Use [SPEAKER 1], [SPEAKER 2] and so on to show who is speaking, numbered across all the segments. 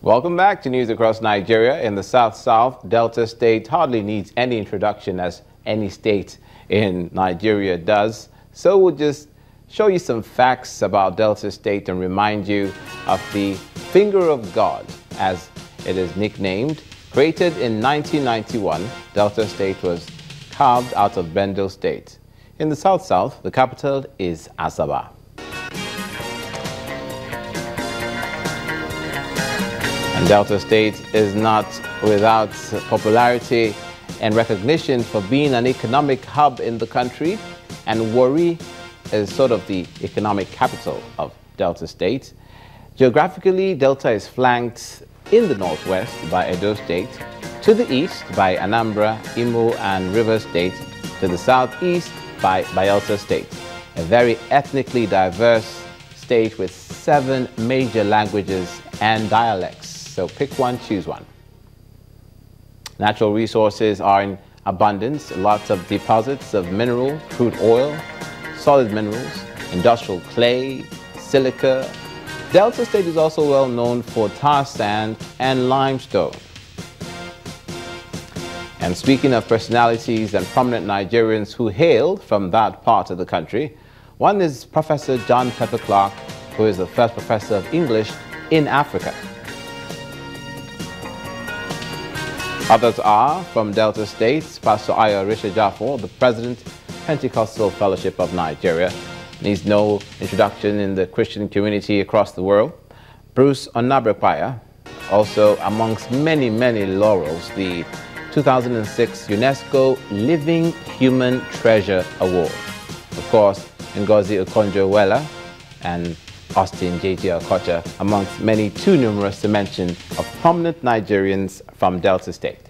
[SPEAKER 1] Welcome back to News Across Nigeria. In the South-South, Delta State hardly needs any introduction, as any state in Nigeria does. So we'll just show you some facts about Delta State and remind you of the Finger of God, as it is nicknamed. Created in 1991, Delta State was carved out of Benue State. In the South-South, the capital is Asaba. And Delta State is not without popularity and recognition for being an economic hub in the country, and Warri is sort of the economic capital of Delta State. Geographically, Delta is flanked in the northwest by Edo State, to the east by Anambra, Imo, and Rivers State, to the southeast by Bayelsa State. A very ethnically diverse state with 7 major languages and dialects. So pick one, choose one. Natural resources are in abundance, lots of deposits of mineral, crude oil, solid minerals, industrial clay, silica. Delta State is also well known for tar sand and limestone. And speaking of personalities and prominent Nigerians who hailed from that part of the country, one is Professor John Pepper Clark, who is the first professor of English in Africa. Others are from Delta State, Pastor Ayo Risha-Jafo, the President, Pentecostal Fellowship of Nigeria. Needs no introduction in the Christian community across the world. Bruce Onabrekwaya, also amongst many, many laurels, the 2006 UNESCO Living Human Treasure Award. Of course, Ngozi Okonjo-Iweala and Austin J.J. Okocha, amongst many too numerous to mention, of prominent Nigerians from Delta State.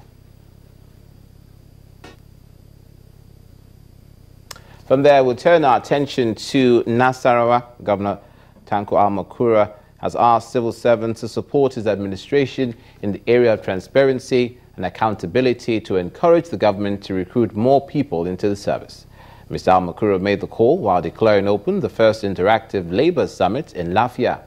[SPEAKER 1] From there, we'll turn our attention to Nasarawa. Governor Tanko Almakura has asked civil servants to support his administration in the area of transparency and accountability to encourage the government to recruit more people into the service. Mr. Almakura made the call while declaring open the first interactive Labour Summit in Lafia,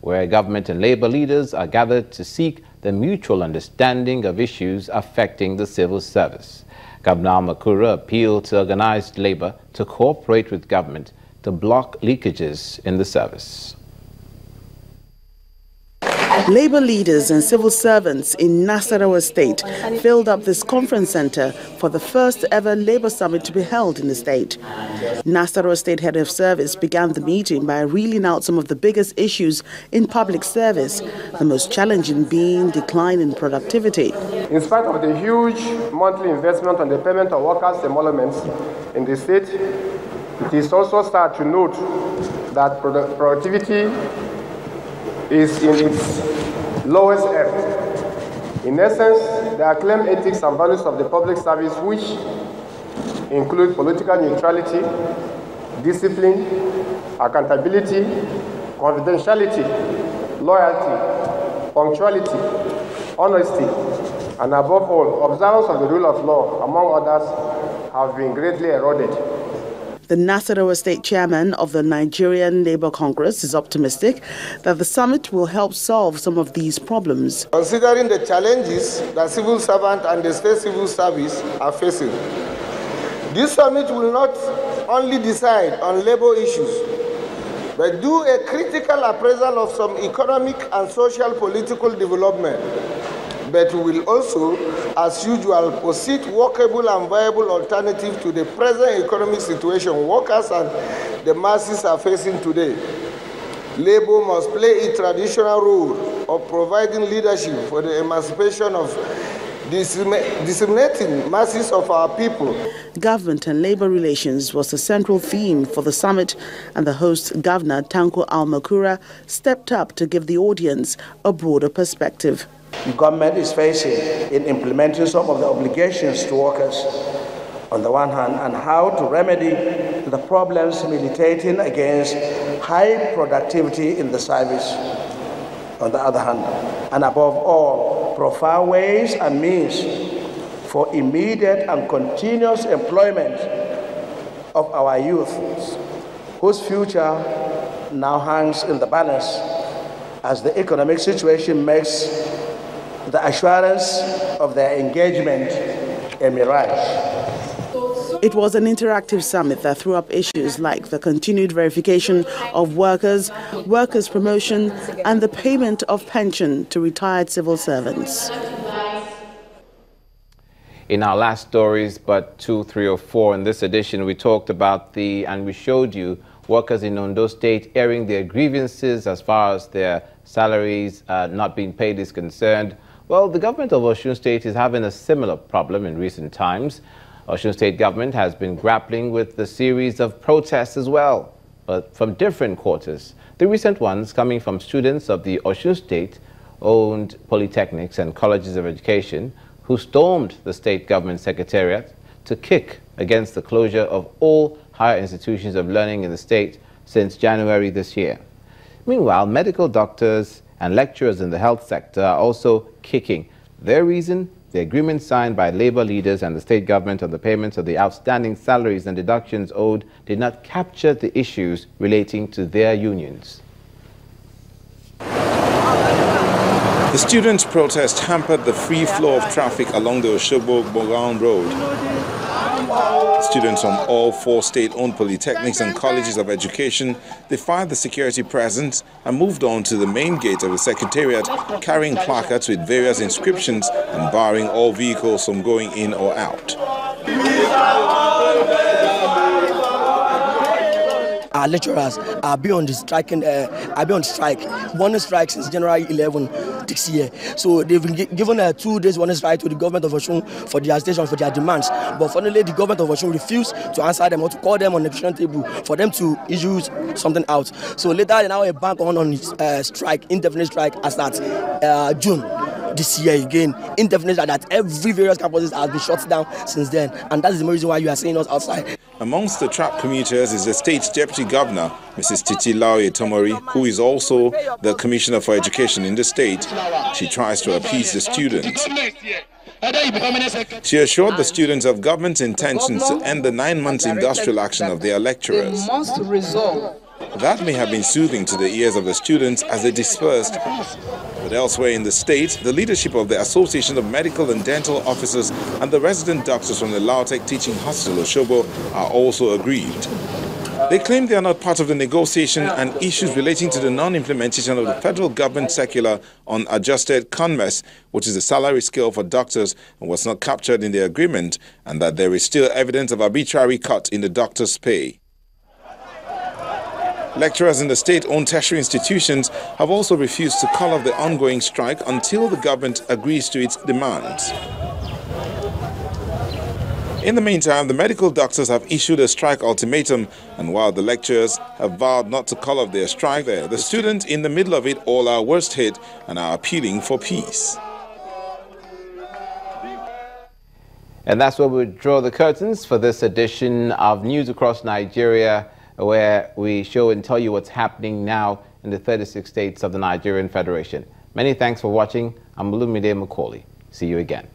[SPEAKER 1] where government and Labour leaders are gathered to seek the mutual understanding of issues affecting the civil service. Governor Almakura appealed to organised Labour to cooperate with government to block leakages in the service.
[SPEAKER 2] Labour leaders and civil servants in Nasarawa State filled up this conference centre for the first ever Labour Summit to be held in the state. Nasarawa State Head of Service began the meeting by reeling out some of the biggest issues in public service, the most challenging being decline in productivity.
[SPEAKER 3] In spite of the huge monthly investment on the payment of workers' emoluments in the state, it is also sad to note that productivity is in its lowest ebb. In essence, the acclaimed ethics and values of the public service, which include political neutrality, discipline, accountability, confidentiality, loyalty, punctuality, honesty, and above all, observance of the rule of law, among others, have been greatly eroded.
[SPEAKER 2] The Nasarawa State Chairman of the Nigerian Labour Congress is optimistic that the summit will help solve some of these problems.
[SPEAKER 4] Considering the challenges that civil servant and the state civil service are facing, this summit will not only decide on labour issues, but do a critical appraisal of some economic and social political development, but will also, as usual, posit workable and viable alternative to the present economic situation workers and the masses are facing today. Labour must play a traditional role of providing leadership for the emancipation of disseminating masses of our people.
[SPEAKER 2] Government and labour relations was the central theme for the summit, and the host, Governor Tanko Almakura, stepped up to give the audience a broader perspective.
[SPEAKER 5] The government is facing in implementing some of the obligations to workers on the one hand, and how to remedy the problems militating against high productivity in the service on the other hand, and above all, provide ways and means for immediate and continuous employment of our youth, whose future now hangs in the balance as the economic situation makes the assurance of their engagement a mirage.
[SPEAKER 2] It was an interactive summit that threw up issues like the continued verification of workers, workers' promotion, and the payment of pension to retired civil servants.
[SPEAKER 1] In our last stories, but 2, 3, or 4 in this edition, we talked about and we showed you workers in Ondo State airing their grievances as far as their salaries not being paid is concerned. Well, the government of Osun State is having a similar problem in recent times. Osun State government has been grappling with the series of protests as well, but from different quarters. The recent ones coming from students of the Osun State-owned polytechnics and colleges of education who stormed the state government secretariat to kick against the closure of all higher institutions of learning in the state since January this year. Meanwhile, medical doctors and lecturers in the health sector are also kicking. Their reason? The agreement signed by labor leaders and the state government on the payments of the outstanding salaries and deductions owed did not capture the issues relating to their unions.
[SPEAKER 6] The students' protest hampered the free flow of traffic along the Osogbo-Bogan Road. Students from all 4 state-owned polytechnics and colleges of education defied the security presence and moved on to the main gate of the secretariat, carrying placards with various inscriptions and barring all vehicles from going in or out.
[SPEAKER 7] Our lecturers are been on strike. One strike since January 11 this year. So they've been given 2 days one strike to the government of Osun for their station, for their demands. But finally, the government of Osun refused to answer them or to call them on the negotiation table for them to issue something out. So later, they now bank on strike, indefinite strike, as that June this year again. Indefinite, that every various campuses has been shut down since then, and that is the reason why you are seeing us outside.
[SPEAKER 6] Amongst the trapped commuters is the state's deputy governor, Mrs. Titi Laoye Tomori, who is also the commissioner for education in the state. She tries to appease the students. She assured the students of government's intentions to end the 9 months industrial action of their lecturers.
[SPEAKER 8] They must resolve.
[SPEAKER 6] That may have been soothing to the ears of the students as they dispersed. But elsewhere in the state, the leadership of the Association of Medical and Dental Officers and the resident doctors from the Lautech Teaching Hospital Osogbo are also aggrieved. They claim they are not part of the negotiation and issues relating to the non-implementation of the federal government circular on adjusted CONMES, which is the salary scale for doctors and was not captured in the agreement, and that there is still evidence of arbitrary cut in the doctors' pay. Lecturers in the state-owned tertiary institutions have also refused to call off the ongoing strike until the government agrees to its demands. In the meantime, the medical doctors have issued a strike ultimatum, and while the lecturers have vowed not to call off their strike there, the students in the middle of it all are worst hit and are appealing for peace.
[SPEAKER 1] And that's where we draw the curtains for this edition of News Across Nigeria, where we show and tell you what's happening now in the 36 states of the Nigerian Federation. Many thanks for watching. I'm Olumide Macaulay. See you again.